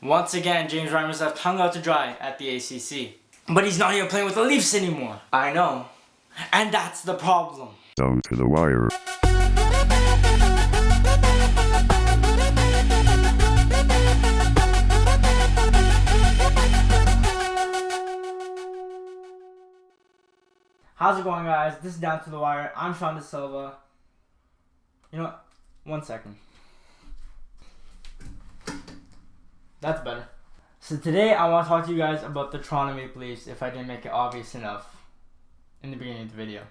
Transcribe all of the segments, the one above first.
Once again, James Reimer's left hung out to dry at the ACC. But he's not even playing with the Leafs anymore. I know. And that's the problem. Down to the wire. How's it going, guys? This is Down to the Wire. I'm Shawn De Silva. You know what? 1 second. That's better. So today I want to talk to you guys about the Toronto Maple Leafs, if I didn't make it obvious enough in the beginning of the video.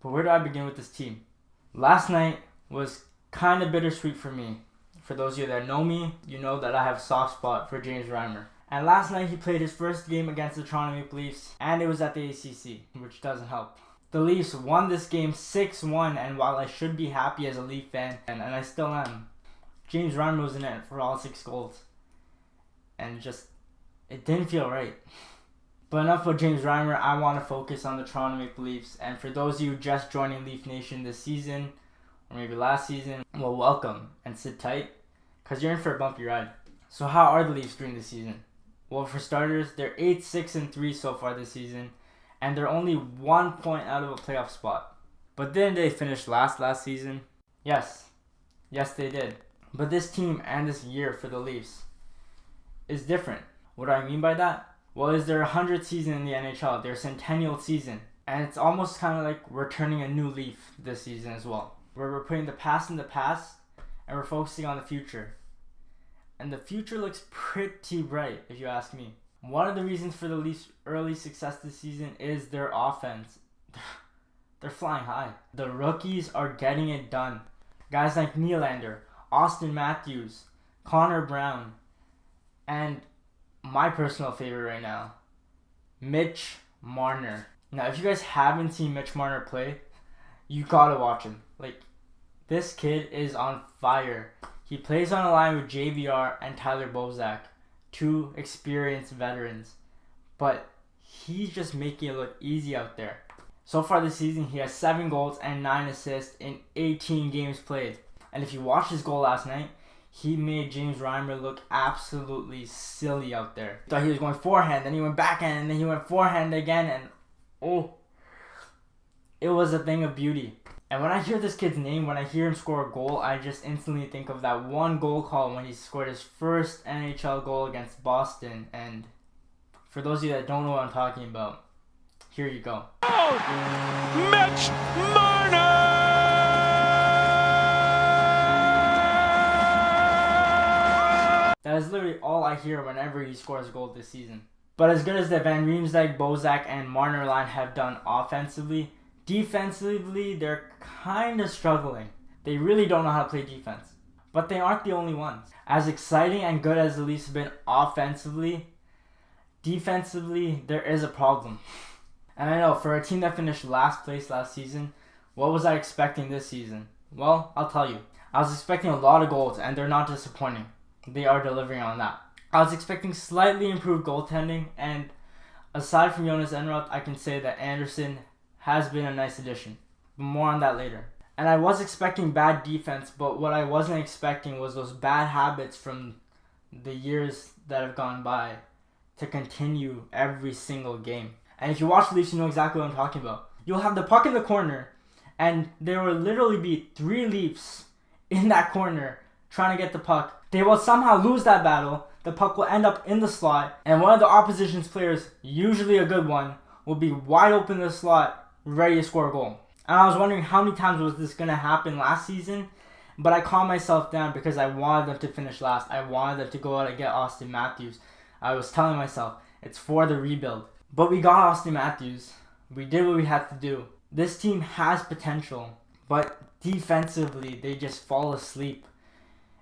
But where do I begin with this team? Last night was kind of bittersweet for me. For those of you that know me, you know that I have a soft spot for James Reimer. And last night he played his first game against the Toronto Maple Leafs, and it was at the ACC, which doesn't help. The Leafs won this game 6-1, and while I should be happy as a Leaf fan, and I still am, James Reimer was in it for all 6 goals. And it didn't feel right. But enough about James Reimer. I want to focus on the Toronto Maple Leafs. And for those of you just joining Leaf Nation this season, or maybe last season, well, welcome and sit tight, because you're in for a bumpy ride. So how are the Leafs doing this season? Well, for starters, they're 8-6-3 so far this season, and they're only 1 point out of a playoff spot. But didn't they finish last season? Yes, they did. But this team and this year for the Leafs is different. What do I mean by that? Well, is their 100th season in the NHL, their centennial season, and it's almost kind of like we're turning a new leaf this season as well, where we're putting the past in the past and we're focusing on the future. And the future looks pretty bright, if you ask me. One of the reasons for the Leafs' early success this season is their offense. They're flying high. The rookies are getting it done. Guys like Nylander, Austin Matthews, Connor Brown, and my personal favorite right now, Mitch Marner. Now, if you guys haven't seen Mitch Marner play, you gotta watch him. This kid is on fire. He plays on a line with JVR and Tyler Bozak, 2 experienced veterans. But he's just making it look easy out there. So far this season, he has 7 goals and 9 assists in 18 games played. And if you watched his goal last night, he made James Reimer look absolutely silly out there. Thought he was going forehand, then he went backhand, and then he went forehand again, and it was a thing of beauty. And when I hear this kid's name, when I hear him score a goal, I just instantly think of that one goal call when he scored his first NHL goal against Boston. And for those of you that don't know what I'm talking about, here you go. Oh, Mitch Marner! That is literally all I hear whenever he scores a goal this season. But as good as the Van Riemsdyk, Bozak, and Marner line have done offensively, defensively, they're kind of struggling. They really don't know how to play defense. But they aren't the only ones. As exciting and good as the Leafs have been offensively, defensively, there is a problem. And I know, for a team that finished last place last season, what was I expecting this season? Well, I'll tell you. I was expecting a lot of goals, and they're not disappointing. They are delivering on that. I was expecting slightly improved goaltending, and aside from Jonas Enroth, I can say that Anderson has been a nice addition. But more on that later. And I was expecting bad defense, but what I wasn't expecting was those bad habits from the years that have gone by to continue every single game. And if you watch the Leafs, you know exactly what I'm talking about. You'll have the puck in the corner, and there will literally be 3 Leafs in that corner trying to get the puck. They will somehow lose that battle. The puck will end up in the slot, and one of the opposition's players, usually a good one, will be wide open in the slot, ready to score a goal. And I was wondering how many times was this going to happen last season, but I calmed myself down because I wanted them to finish last. I wanted them to go out and get Austin Matthews. I was telling myself, it's for the rebuild. But we got Austin Matthews. We did what we had to do. This team has potential, but defensively, they just fall asleep.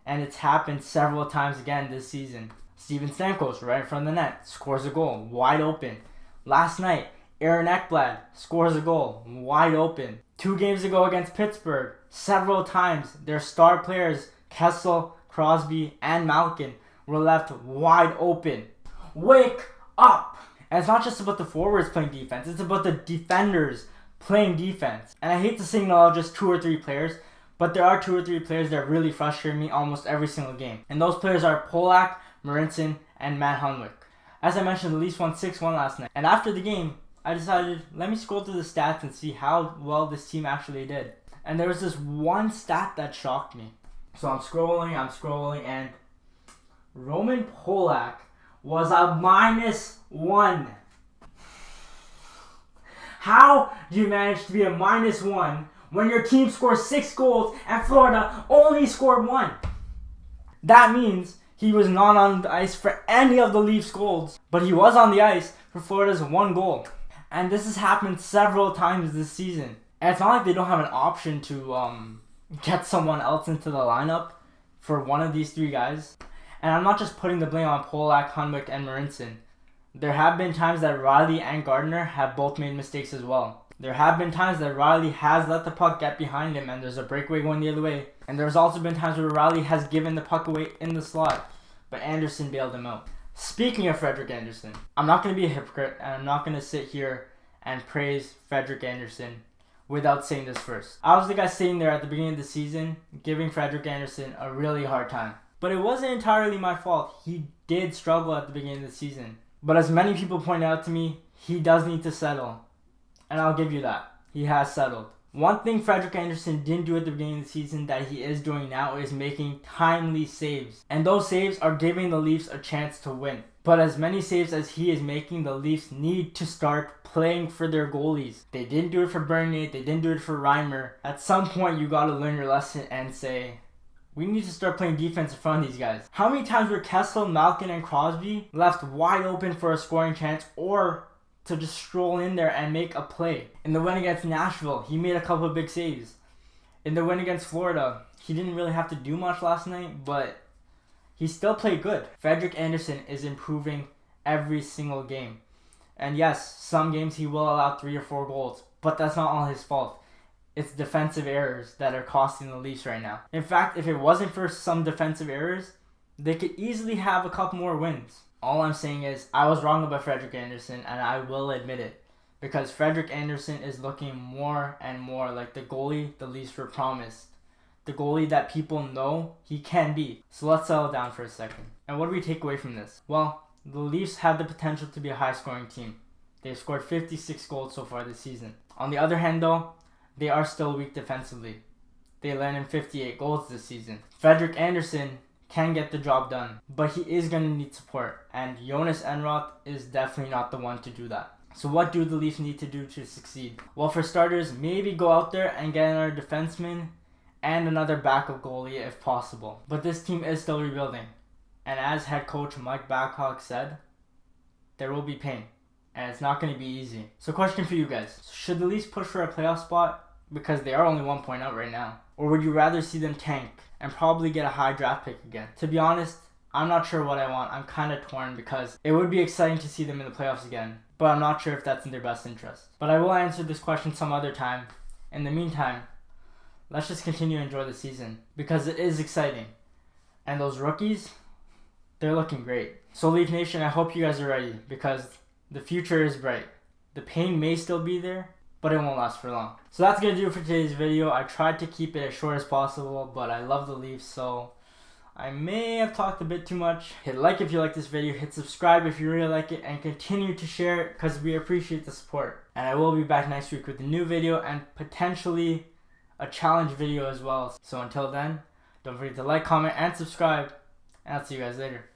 And it's happened several times again this season. Steven Stamkos, right in front of the net, scores a goal, wide open. Last night, Aaron Ekblad scores a goal, wide open. 2 games ago against Pittsburgh, several times their star players, Kessel, Crosby, and Malkin, were left wide open. Wake up! And it's not just about the forwards playing defense, it's about the defenders playing defense. And I hate to single out just 2 or 3 players, but there are 2 or 3 players that really frustrate me almost every single game. And those players are Polak, Marincin, and Matt Hunwick. As I mentioned, the Leafs won 6-1 last night. And after the game, I decided, let me scroll through the stats and see how well this team actually did. And there was this one stat that shocked me. So I'm scrolling, and Roman Polak was a -1. How do you manage to be a -1 when your team scores 6 goals and Florida only scored 1? That means he was not on the ice for any of the Leafs' goals, but he was on the ice for Florida's 1 goal. And this has happened several times this season. And it's not like they don't have an option to get someone else into the lineup for one of these 3 guys. And I'm not just putting the blame on Polak, Hunwick, and Marincin. There have been times that Riley and Gardner have both made mistakes as well. There have been times that Riley has let the puck get behind him and there's a breakaway going the other way. And there's also been times where Riley has given the puck away in the slot, but Anderson bailed him out. Speaking of Frederik Andersen, I'm not going to be a hypocrite and I'm not going to sit here and praise Frederik Andersen without saying this first. I was the guy sitting there at the beginning of the season giving Frederik Andersen a really hard time. But it wasn't entirely my fault. He did struggle at the beginning of the season. But as many people pointed out to me, he does need to settle. And I'll give you that. He has settled. One thing Frederik Andersen didn't do at the beginning of the season that he is doing now is making timely saves. And those saves are giving the Leafs a chance to win. But as many saves as he is making, the Leafs need to start playing for their goalies. They didn't do it for Bernier. They didn't do it for Reimer. At some point, you got to learn your lesson and say, we need to start playing defense in front of these guys. How many times were Kessel, Malkin, and Crosby left wide open for a scoring chance or to just stroll in there and make a play? In the win against Nashville, he made a couple of big saves. In the win against Florida, he didn't really have to do much last night, but he still played good. Frederik Andersen is improving every single game. And yes, some games he will allow 3 or 4 goals, but that's not all his fault. It's defensive errors that are costing the Leafs right now. In fact, if it wasn't for some defensive errors, they could easily have a couple more wins. All I'm saying is, I was wrong about Frederik Andersen, and I will admit it. Because Frederik Andersen is looking more and more like the goalie the Leafs were promised. The goalie that people know he can be. So let's settle down for a second. And what do we take away from this? Well, the Leafs have the potential to be a high-scoring team. They've scored 56 goals so far this season. On the other hand, though, they are still weak defensively. They let in 58 goals this season. Frederik Andersen can get the job done, but he is going to need support, and Jonas Enroth is definitely not the one to do that. So what do the Leafs need to do to succeed? Well, for starters, maybe go out there and get another defenseman and another backup goalie if possible. But this team is still rebuilding, and as head coach Mike Babcock said, there will be pain. And it's not going to be easy. So question for you guys. Should the Leafs push for a playoff spot? Because they are only 1 point out right now. Or would you rather see them tank and probably get a high draft pick again? To be honest, I'm not sure what I want. I'm kind of torn because it would be exciting to see them in the playoffs again. But I'm not sure if that's in their best interest. But I will answer this question some other time. In the meantime, let's just continue to enjoy the season. Because it is exciting. And those rookies, they're looking great. So Leaf Nation, I hope you guys are ready. Because the future is bright. The pain may still be there, but it won't last for long. So that's going to do it for today's video. I tried to keep it as short as possible, but I love the Leafs, so I may have talked a bit too much. Hit like if you like this video, hit subscribe if you really like it, and continue to share it because we appreciate the support. And I will be back next week with a new video and potentially a challenge video as well. So until then, don't forget to like, comment, and subscribe, and I'll see you guys later.